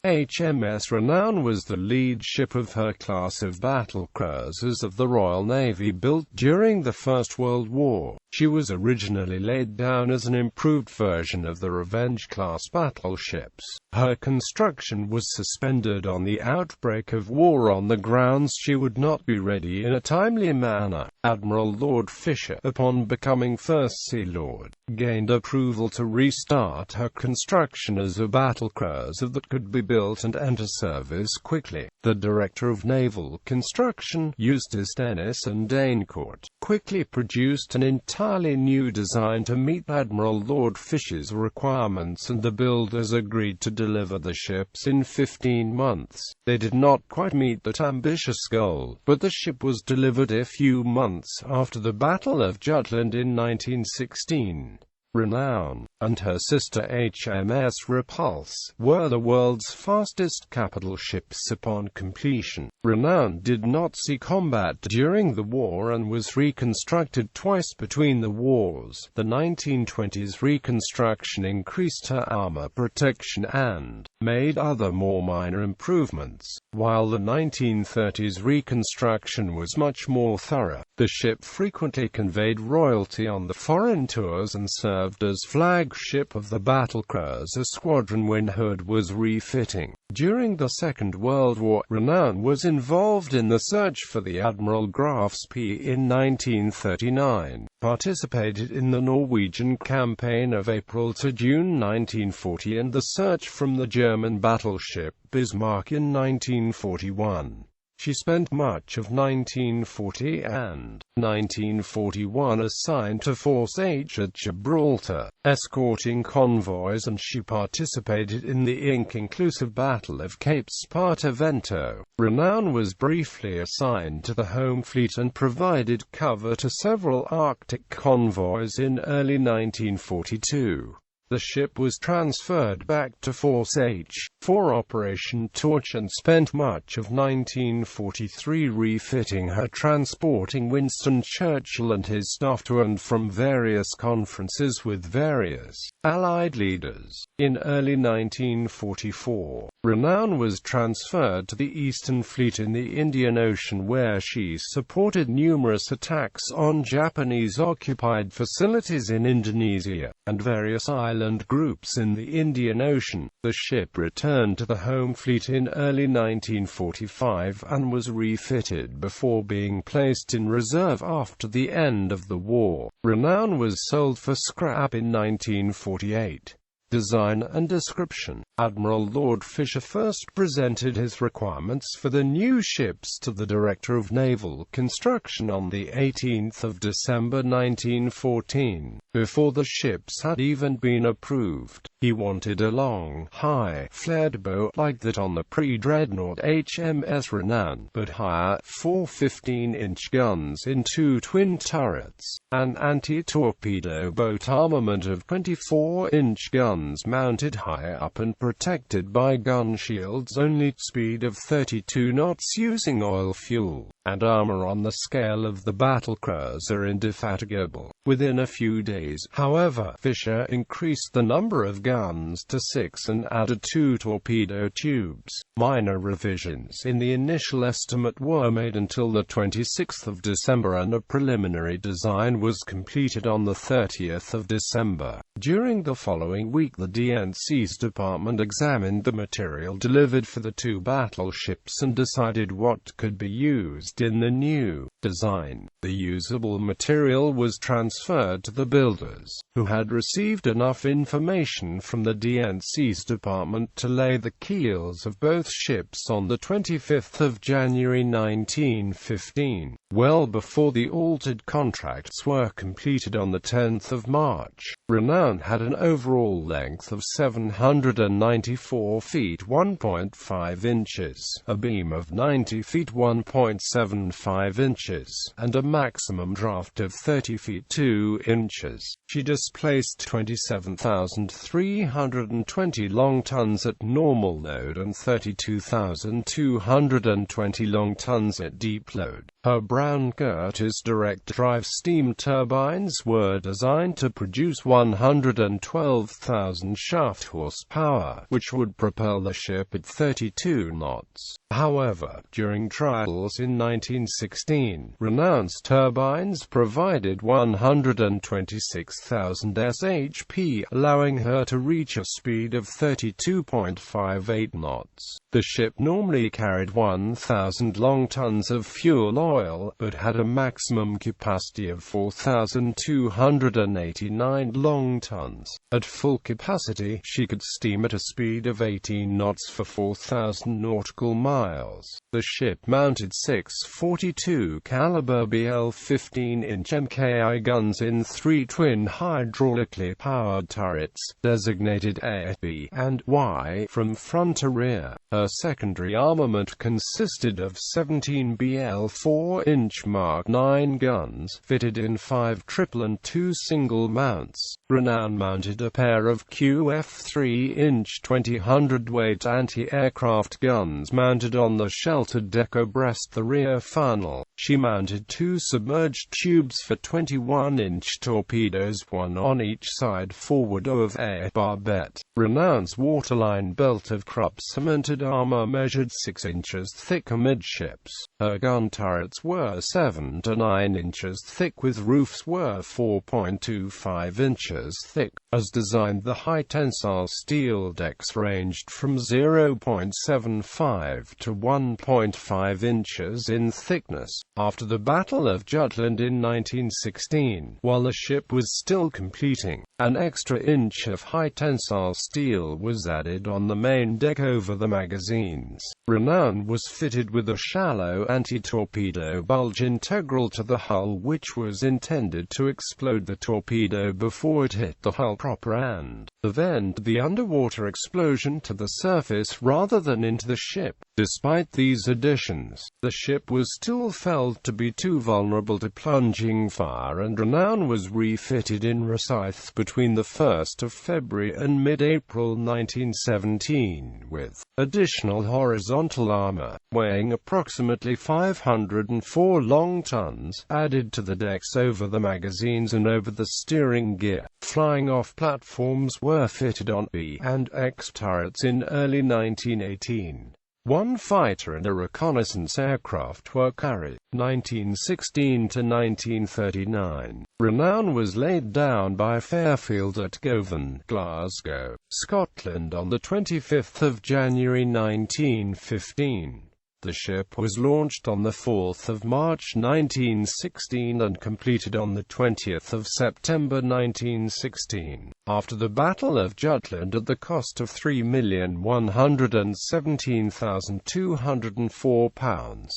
HMS Renown was the lead ship of her class of battlecruisers of the Royal Navy built during the First World War. She was originally laid down as an improved version of the Revenge-class battleships. Her construction was suspended on the outbreak of war on the grounds she would not be ready in a timely manner. Admiral Lord Fisher, upon becoming First Sea Lord, gained approval to restart her construction as a battlecruiser that could be built and enter service quickly. The Director of Naval Construction, Eustace Dennis and Danecourt, quickly produced an entirely new design to meet Admiral Lord Fisher's requirements, and the builders agreed to deliver the ships in 15 months. They did not quite meet that ambitious goal, but the ship was delivered a few months after the Battle of Jutland in 1916. Renown, and her sister HMS Repulse, were the world's fastest capital ships upon completion. Renown did not see combat during the war and was reconstructed twice between the wars. The 1920s reconstruction increased her armor protection and made other more minor improvements, while the 1930s reconstruction was much more thorough. The ship frequently conveyed royalty on the foreign tours and served as flagship of the battlecruiser squadron when Hood was refitting. During the Second World War, Renown was involved in the search for the Admiral Graf's P in 1939, participated in the Norwegian campaign of April to June 1940 and the search from the German battleship Bismarck in 1941. She spent much of 1940 and 1941 assigned to Force H at Gibraltar, escorting convoys, and she participated in the inconclusive Battle of Cape Spartivento. Renown was briefly assigned to the Home Fleet and provided cover to several Arctic convoys in early 1942. The ship was transferred back to Force H for Operation Torch and spent much of 1943 refitting her, transporting Winston Churchill and his staff to and from various conferences with various Allied leaders. In early 1944, Renown was transferred to the Eastern Fleet in the Indian Ocean, where she supported numerous attacks on Japanese-occupied facilities in Indonesia, and various island groups in the Indian Ocean. The ship returned to the Home Fleet in early 1945 and was refitted before being placed in reserve after the end of the war. Renown was sold for scrap in 1948. Design and description. Admiral Lord Fisher first presented his requirements for the new ships to the Director of Naval Construction on the 18th of December 1914. Before the ships had even been approved, he wanted a long, high-flared boat like that on the pre-dreadnought HMS Renown, but higher, 4 15-inch guns in 2 twin turrets, an anti-torpedo boat armament of 24-inch guns mounted high up and protected by gun shields, only speed of 32 knots using oil fuel, and armor on the scale of the battlecruiser Indefatigable. Within a few days, however, Fisher increased the number of guns to 6 and added 2 torpedo tubes. Minor revisions in the initial estimate were made until the 26th of December, and a preliminary design was completed on the 30th of December. During the following week, the D&C's department examined the material delivered for the 2 battleships and decided what could be used in the new design. The usable material was transferred to the builders, who had received enough information from the D&C's department to lay the keels of both ships on the 25th of January 1915, well before the altered contracts were completed on the 10th of March. Renown had an overall length of 794 feet 1.5 inches, a beam of 90 feet 1.75 inches, and a maximum draft of 30 feet 2 inches. inches. She displaced 27,320 long tons at normal load and 32,220 long tons at deep load. Her Brown Curtis direct-drive steam turbines were designed to produce 112,000 shaft horsepower, which would propel the ship at 32 knots. However, during trials in 1916, Renown's turbines provided 126,000 shp, allowing her to reach a speed of 32.58 knots. The ship normally carried 1,000 long tons of fuel oil, but had a maximum capacity of 4,289 long tons. At full capacity, she could steam at a speed of 18 knots for 4,000 nautical miles. The ship mounted 6 .42 caliber BL 15-inch MKI guns in 3 twin hydraulically powered turrets, designated A, B, and Y, from front to rear. Her secondary armament consisted of 17 BL 4-inch Mark 9 guns, fitted in 5 triple and 2 single mounts. Renown mounted a pair of QF 3-inch 20 hundredweight anti-aircraft guns mounted on the sheltered deck abreast the rear funnel. She mounted 2 submerged tubes for 21-inch torpedoes, one on each side forward of a barbette. Renown's waterline belt of Krupp-cemented armor measured 6 inches thick amidships. Her gun turrets were 7 to 9 inches thick with roofs were 4.25 inches thick. As designed, the high-tensile steel decks ranged from 0.75 to 1.5 inches in thickness. After the Battle of Jutland in 1916, while the ship was still completing, an extra inch of high-tensile steel was added on the main deck over the magazines. Renown was fitted with a shallow anti-torpedo bulge integral to the hull, which was intended to explode the torpedo before it hit the hull proper and prevent the underwater explosion to the surface rather than into the ship. Despite these additions, the ship was still felt to be too vulnerable to plunging fire, and Renown was refitted in Rosyth between the 1st of February and mid-April 1917, with additional horizontal armor, weighing approximately 504 long tons, added to the decks over the magazines and over the steering gear. Flying-off platforms were fitted on B and X turrets in early 1918. 1 fighter and a reconnaissance aircraft were carried. 1916 to 1939. Renown was laid down by Fairfield at Govan, Glasgow, Scotland on the 25th of January 1915. The ship was launched on the 4th of March 1916 and completed on the 20th of September 1916. After the Battle of Jutland, at the cost of £3,117,204,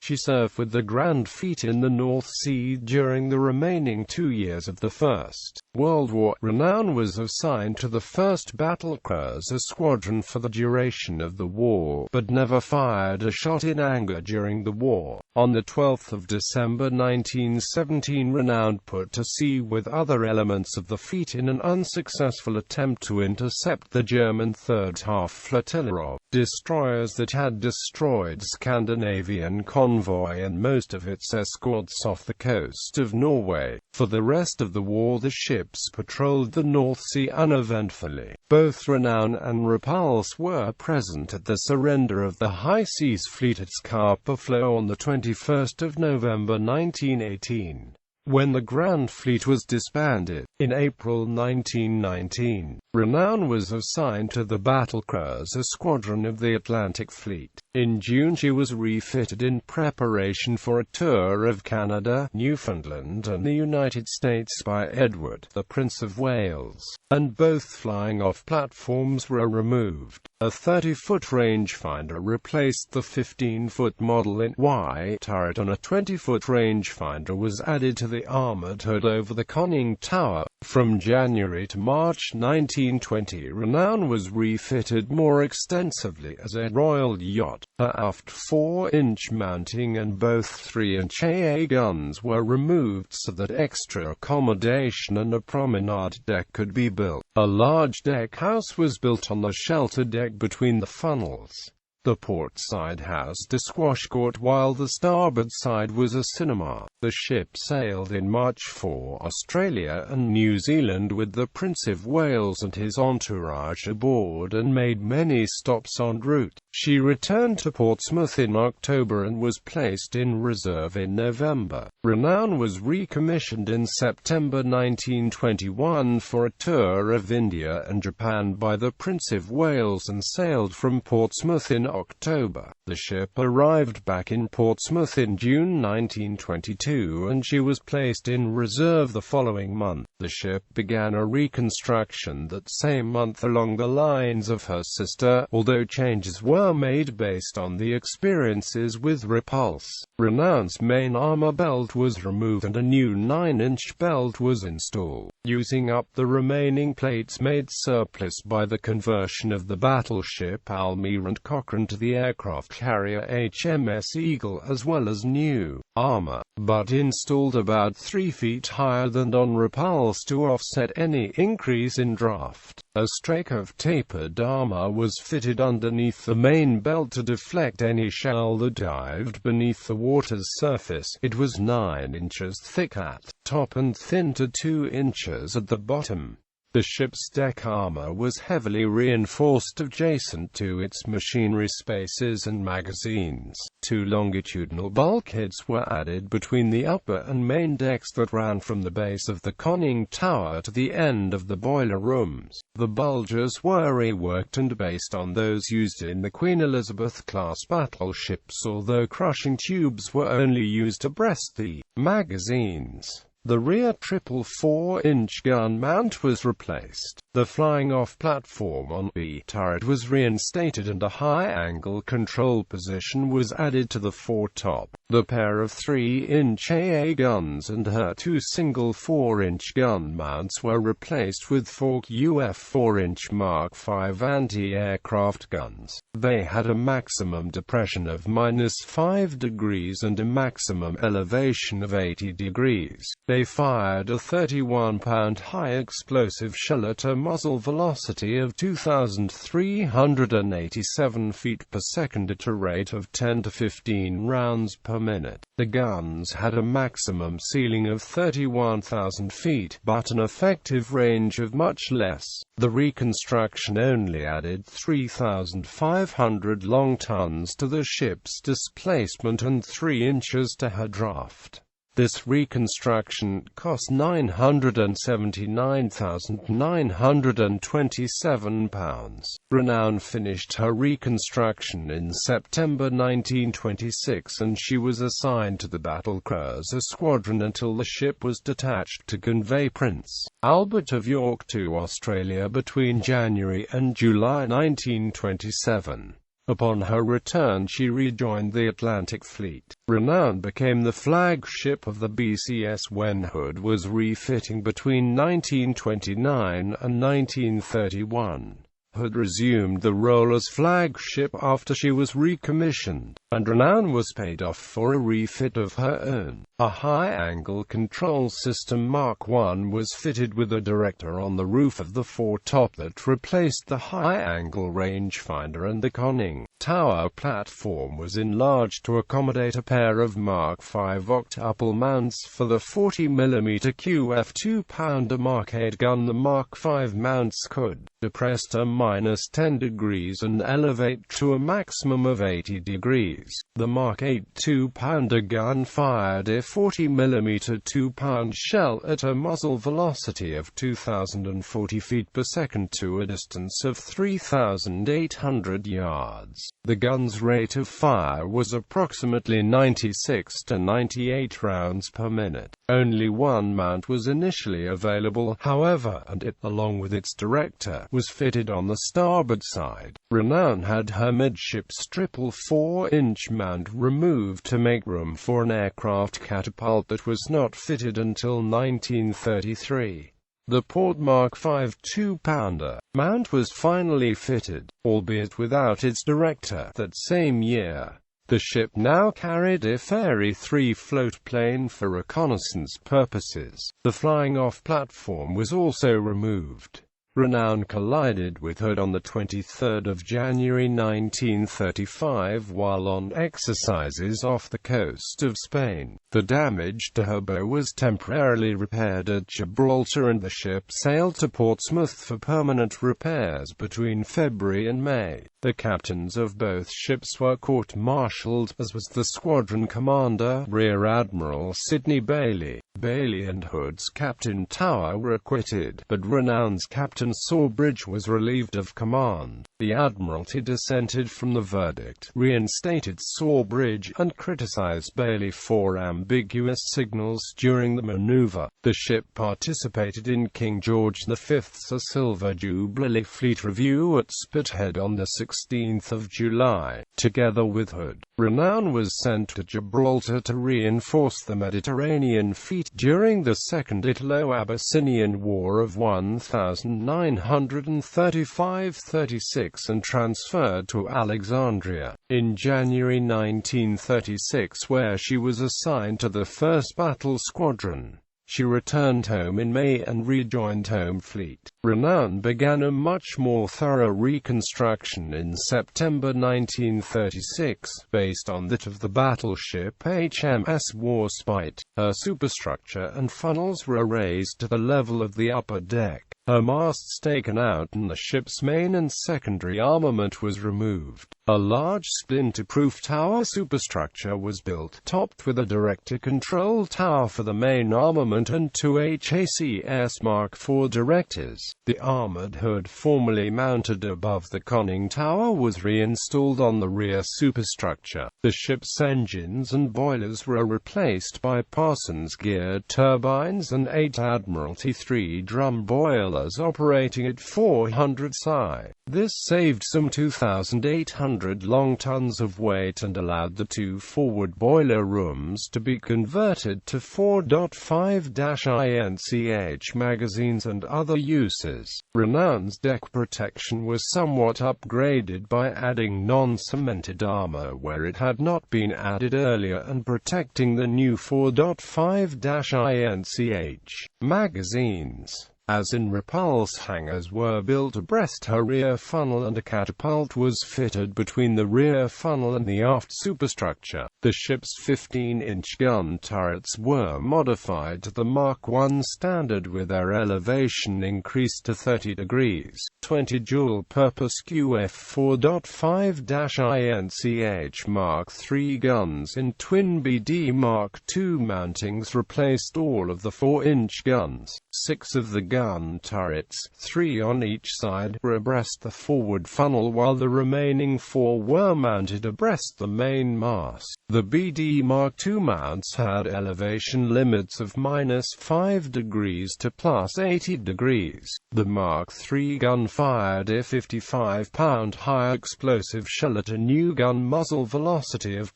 she served with the Grand Fleet in the North Sea during the remaining 2 years of the First World War. Renown was assigned to the 1st Battlecruiser Squadron for the duration of the war, but never fired a shot in anger during the war. On the 12th of December 1917, Renown put to sea with other elements of the fleet in an unsuccessful attempt to intercept the German third half flotilla of destroyers that had destroyed Scandinavian convoy and most of its escorts off the coast of Norway. For the rest of the war, the ships patrolled the North Sea uneventfully. Both Renown and Repulse were present at the surrender of the High Seas Fleet at Scapa Flow on the 21st of November 1918. When the Grand Fleet was disbanded, in April 1919, Renown was assigned to the Battlecruiser Squadron of the Atlantic Fleet. In June she was refitted in preparation for a tour of Canada, Newfoundland and the United States by Edward, the Prince of Wales, and both flying-off platforms were removed. A 30-foot rangefinder replaced the 15-foot Model Y turret, and a 20-foot rangefinder was added to the armored hood over the conning tower. From January to March 1920, Renown was refitted more extensively as a royal yacht. Her aft 4-inch mounting and both 3-inch AA guns were removed so that extra accommodation and a promenade deck could be built. A large deck house was built on the shelter deck between the funnels. The port side housed a squash court while the starboard side was a cinema. The ship sailed in March for Australia and New Zealand with the Prince of Wales and his entourage aboard and made many stops en route. She returned to Portsmouth in October and was placed in reserve in November. Renown was recommissioned in September 1921 for a tour of India and Japan by the Prince of Wales and sailed from Portsmouth in October. The ship arrived back in Portsmouth in June 1922 and she was placed in reserve the following month. The ship began a reconstruction that same month along the lines of her sister, although changes were made based on the experiences with Repulse. Renown's main armor belt was removed and a new 9-inch belt was installed, using up the remaining plates made surplus by the conversion of the battleship Almirante Cochrane to the aircraft carrier HMS Eagle, as well as new armor, but installed about 3 feet higher than on Repulse to offset any increase in draft. A strake of tapered armor was fitted underneath the main belt to deflect any shell that dived beneath the water's surface. It was 9 inches thick at top and thin to 2 inches at the bottom. The ship's deck armor was heavily reinforced adjacent to its machinery spaces and magazines. 2 longitudinal bulkheads were added between the upper and main decks that ran from the base of the conning tower to the end of the boiler rooms. The bulges were reworked and based on those used in the Queen Elizabeth-class battleships, although crushing tubes were only used to breast the magazines. The rear triple 4-inch gun mount was replaced. The flying-off platform on B turret was reinstated and a high-angle control position was added to the foretop. The pair of 3-inch AA guns and her 2 single 4-inch gun mounts were replaced with 4 UF 4-inch Mark V anti-aircraft guns. They had a maximum depression of -5 degrees and a maximum elevation of 80 degrees. They fired a 31-pound high-explosive shell at a muzzle velocity of 2,387 feet per second at a rate of 10 to 15 rounds per minute. The guns had a maximum ceiling of 31,000 feet, but an effective range of much less. The reconstruction only added 3,500 long tons to the ship's displacement and 3 inches to her draft. This reconstruction cost £979,927. Renown finished her reconstruction in September 1926 and she was assigned to the battlecruiser squadron until the ship was detached to convey Prince Albert of York to Australia between January and July 1927. Upon her return she rejoined the Atlantic Fleet. Renown became the flagship of the BCS when Hood was refitting between 1929 and 1931. Hood resumed the role as flagship after she was recommissioned, and Renown was paid off for a refit of her own. A high-angle control system Mark I was fitted with a director on the roof of the foretop that replaced the high-angle rangefinder, and the conning tower platform was enlarged to accommodate a pair of Mark V octuple mounts for the 40mm QF 2-pounder Mark 8 gun. The Mark V mounts could depress to -10 degrees and elevate to a maximum of 80 degrees. The Mark 8 2-pounder gun fired a 40mm 2-pound shell at a muzzle velocity of 2,040 feet per second to a distance of 3,800 yards. The gun's rate of fire was approximately 96 to 98 rounds per minute. Only one mount was initially available, however, and it, along with its director, was fitted on the starboard side. Renown had her midships triple 4-inch mount removed to make room for an aircraft catapult that was not fitted until 1933. The Port Mark V 2-pounder mount was finally fitted, albeit without its director, that same year. The ship now carried a Fairey 3 floatplane for reconnaissance purposes. The flying-off platform was also removed. Renown collided with Hood on 23 January 1935 while on exercises off the coast of Spain. The damage to her bow was temporarily repaired at Gibraltar and the ship sailed to Portsmouth for permanent repairs between February and May. The captains of both ships were court-martialed, as was the squadron commander, Rear Admiral Sidney Bailey. Bailey and Hood's Captain Tower were acquitted, but Renown's Captain Sawbridge was relieved of command. The Admiralty dissented from the verdict, reinstated Sawbridge, and criticized Bailey for ambiguous signals during the maneuver. The ship participated in King George V's Silver Jubilee Fleet Review at Spithead on 16 July. Together with Hood, Renown was sent to Gibraltar to reinforce the Mediterranean fleet during the Second Italo-Abyssinian War of 1935–36 and transferred to Alexandria in January 1936, where she was assigned to the 1st Battle Squadron. She returned home in May and rejoined Home Fleet. Renown began a much more thorough reconstruction in September 1936, based on that of the battleship HMS Renown. Her superstructure and funnels were raised to the level of the upper deck. Her masts taken out and the ship's main and secondary armament was removed. A large splinter-proof tower superstructure was built, topped with a director-control tower for the main armament and 2 HMS Mark IV directors. The armored hood formerly mounted above the conning tower was reinstalled on the rear superstructure. The ship's engines and boilers were replaced by Parsons geared turbines and 8 Admiralty 3-drum boilers operating at 400 psi. This saved some 2,800 long tons of weight and allowed the 2 forward boiler rooms to be converted to 4.5-inch magazines and other uses. Renown's deck protection was somewhat upgraded by adding non-cemented armor where it had not been added earlier and protecting the new 4.5-inch magazines. As in repulse, hangars were built abreast her rear funnel and a catapult was fitted between the rear funnel and the aft superstructure. The ship's 15-inch gun turrets were modified to the Mark I standard with their elevation increased to 30 degrees. 20 dual-purpose QF 4.5-inch Mark III guns in twin BD Mark II mountings replaced all of the 4-inch guns. 6 of the gun turrets, 3 on each side, were abreast the forward funnel while the remaining 4 were mounted abreast the main mast. The BD Mark II mounts had elevation limits of -5 degrees to +80 degrees. The Mark III gun fired a 55-pound high-explosive shell at a new gun muzzle velocity of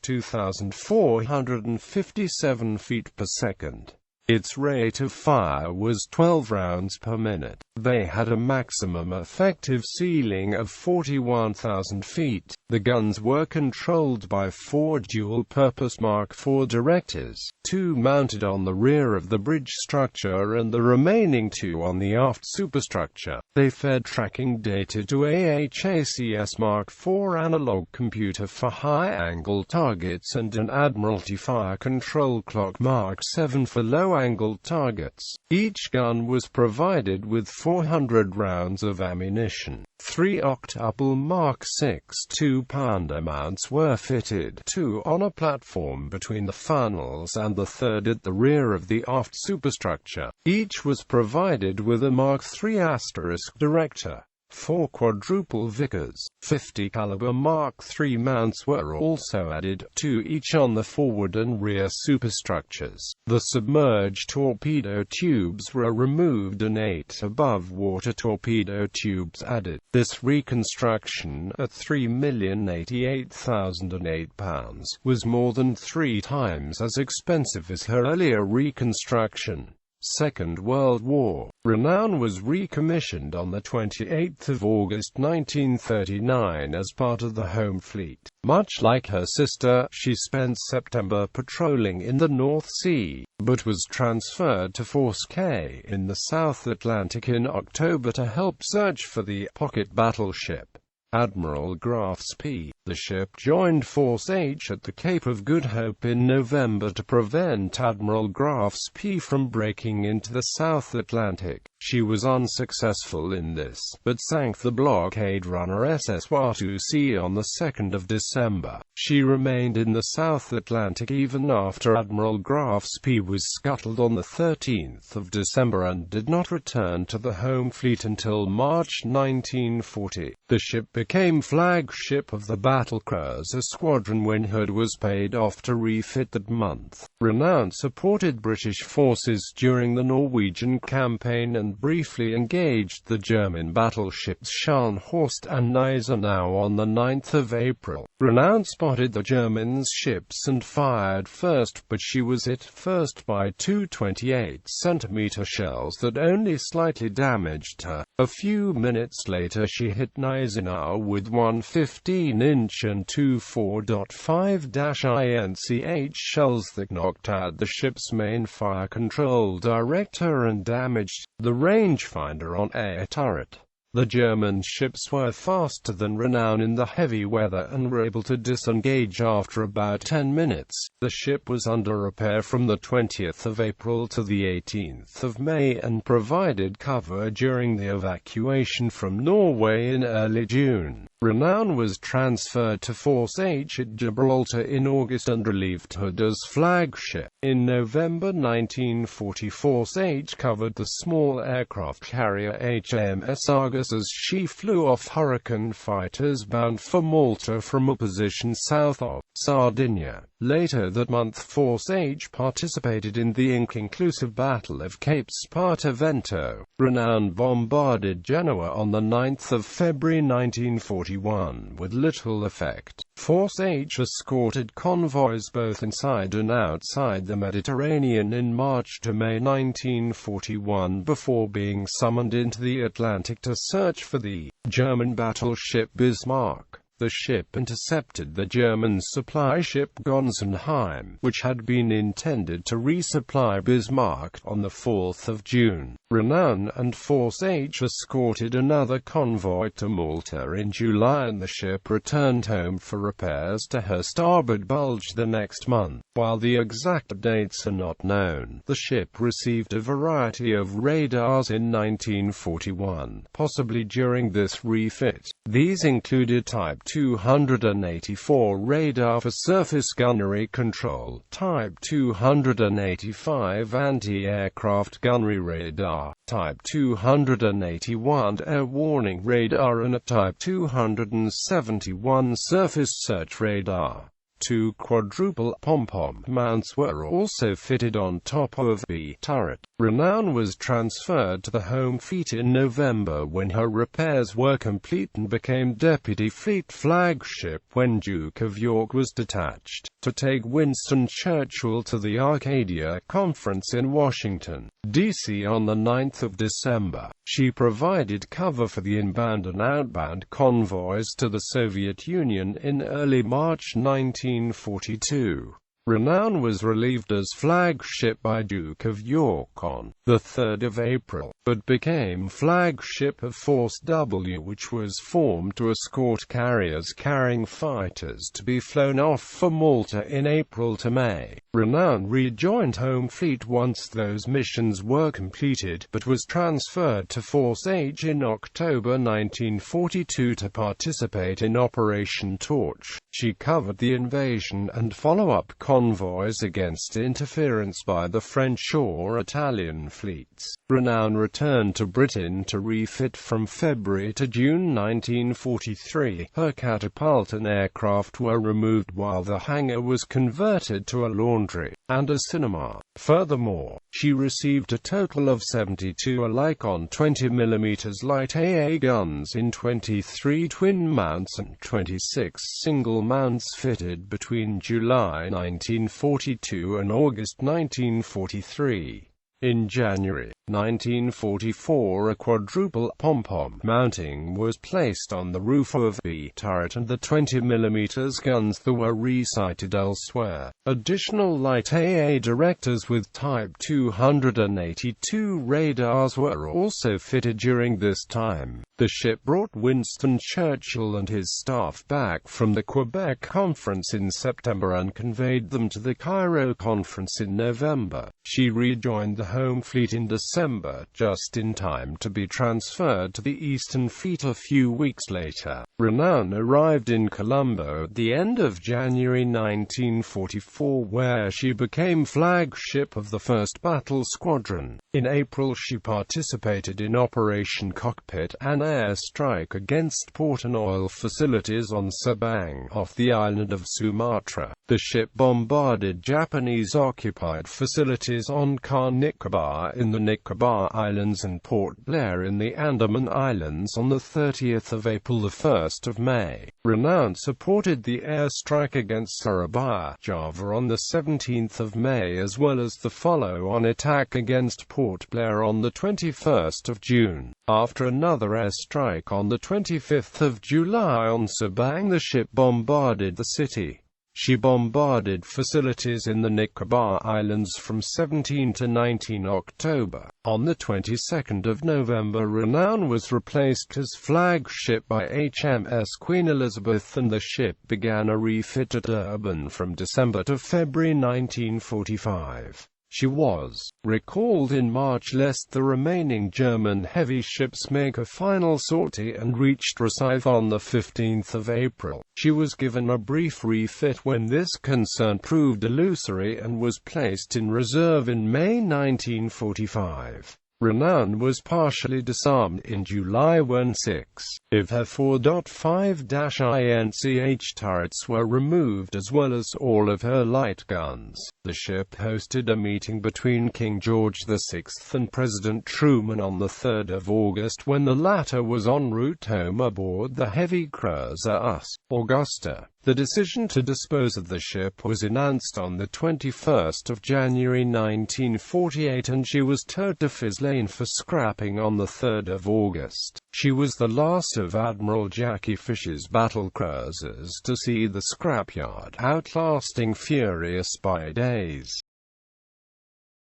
2,457 feet per second. Its rate of fire was 12 rounds per minute. They had a maximum effective ceiling of 41,000 feet. The guns were controlled by 4 dual-purpose Mark IV directors, 2 mounted on the rear of the bridge structure and the remaining 2 on the aft superstructure. They fed tracking data to a HMS Mark IV analog computer for high-angle targets and an Admiralty fire control clock Mark VII for low-angle targets. Each gun was provided with 400 rounds of ammunition. 3 octuple Mark VI 2-pounder mounts were fitted, 2 on a platform between the funnels and the 3rd at the rear of the aft superstructure. Each was provided with a Mark III * director. 4 quadruple Vickers 50 caliber Mark III mounts were also added, 2 each on the forward and rear superstructures. The submerged torpedo tubes were removed and 8 above-water torpedo tubes added. This reconstruction, at £3,088,008, was more than 3 times as expensive as her earlier reconstruction. Second World War. Renown was recommissioned on 28 August 1939 as part of the Home Fleet. Much like her sister, she spent September patrolling in the North Sea, but was transferred to Force K in the South Atlantic in October to help search for the pocket battleship Admiral Graf's P. The ship joined Force H at the Cape of Good Hope in November to prevent Admiral Graf's P from breaking into the South Atlantic. She was unsuccessful in this, but sank the blockade runner SS Watu-C on 2 December. She remained in the South Atlantic even after Admiral Graf's P was scuttled on 13 December and did not return to the home fleet until March 1940. The ship became flagship of the battlecruiser squadron when Hood was paid off to refit that month. Renown supported British forces during the Norwegian campaign and briefly engaged the German battleships Scharnhorst and Gneisenau on 9 April. Renown spotted the Germans' ships and fired first, but she was hit first by two 28-centimeter shells that only slightly damaged her. A few minutes later she hit Gneisenau with one 15-inch and two 4.5-inch shells that knocked out the ship's main fire control director and damaged the rangefinder on a turret. The German ships were faster than Renown in the heavy weather and were able to disengage after about 10 minutes. The ship was under repair from 20 April to 18 May and provided cover during the evacuation from Norway in early June. Renown was transferred to Force H at Gibraltar in August and relieved Hood as flagship. In November 1940, Force H covered the small aircraft carrier HMS Argus as she flew off Hurricane fighters bound for Malta from a position south of Sardinia. Later that month, Force H participated in the inconclusive Battle of Cape Spartivento. Renown bombarded Genoa on 9 February 1941 with little effect. Force H escorted convoys both inside and outside the Mediterranean in March to May 1941 before being summoned into the Atlantic to search for the German battleship Bismarck. The ship intercepted the German supply ship Gonsenheim, which had been intended to resupply Bismarck, on 4 June. Renown and Force H escorted another convoy to Malta in July and the ship returned home for repairs to her starboard bulge the next month. While the exact dates are not known, the ship received a variety of radars in 1941, possibly during this refit. These included Type 284 radar for surface gunnery control, Type 285 anti-aircraft gunnery radar, Type 281 air warning radar and a Type 271 surface search radar. Two quadruple pom-pom mounts were also fitted on top of the turret. Renown was transferred to the home fleet in November when her repairs were complete and became Deputy Fleet Flagship when Duke of York was detached to take Winston Churchill to the Arcadia Conference in Washington, D.C. on 9 December. She provided cover for the inbound and outbound convoys to the Soviet Union in early March 1942. Renown was relieved as flagship by Duke of York on 3 April, but became flagship of Force W, which was formed to escort carriers carrying fighters to be flown off for Malta in April to May. Renown rejoined home fleet once those missions were completed, but was transferred to Force H in October 1942 to participate in Operation Torch. She covered the invasion and follow-up convoys against interference by the French or Italian fleets. Renown returned to Britain to refit from February to June 1943. Her catapult and aircraft were removed while the hangar was converted to a laundry and a cinema. Furthermore, she received a total of 72 Alicon 20mm light AA guns in 23 twin mounts and 26 single mounts fitted between July 1942 and August 1943. In January 1944, a quadruple pom-pom mounting was placed on the roof of the turret, and the 20mm guns that were resighted elsewhere. Additional light AA directors with Type 282 radars were also fitted during this time. The ship brought Winston Churchill and his staff back from the Quebec Conference in September and conveyed them to the Cairo Conference in November. She rejoined the home fleet in December, just in time to be transferred to the Eastern Fleet a few weeks later. Renown arrived in Colombo at the end of January 1944, where she became flagship of the 1st Battle Squadron. In April, she participated in Operation Cockpit, an airstrike against port and oil facilities on Sabang, off the island of Sumatra. The ship bombarded Japanese-occupied facilities on Car Nicobar in the Nicobar Islands and Port Blair in the Andaman Islands on the 30th of April. The 1st of May, Renown supported the airstrike against Surabaya, Java on the 17th of May, as well as the follow-on attack against Port Blair on the 21st of June. After another airstrike on the 25th of July on Sabang, the ship bombarded the city. She bombarded facilities in the Nicobar Islands from 17 to 19 October. On the 22nd of November, Renown was replaced as flagship by HMS Queen Elizabeth, and the ship began a refit at Durban from December to February 1945. She was recalled in March lest the remaining German heavy ships make a final sortie, and reached Recife on the 15th of April. She was given a brief refit when this concern proved illusory and was placed in reserve in May 1945. Renown was partially disarmed in July when 6 of her 4.5-INCH turrets were removed, as well as all of her light guns. The ship hosted a meeting between King George VI and President Truman on the 3rd of August, when the latter was en route home aboard the heavy cruiser US Augusta. The decision to dispose of the ship was announced on the 21st of January 1948, and she was towed to Fislane for scrapping on the 3rd of August. She was the last of Admiral Jackie Fisher's battlecruisers to see the scrapyard, outlasting Furious by days.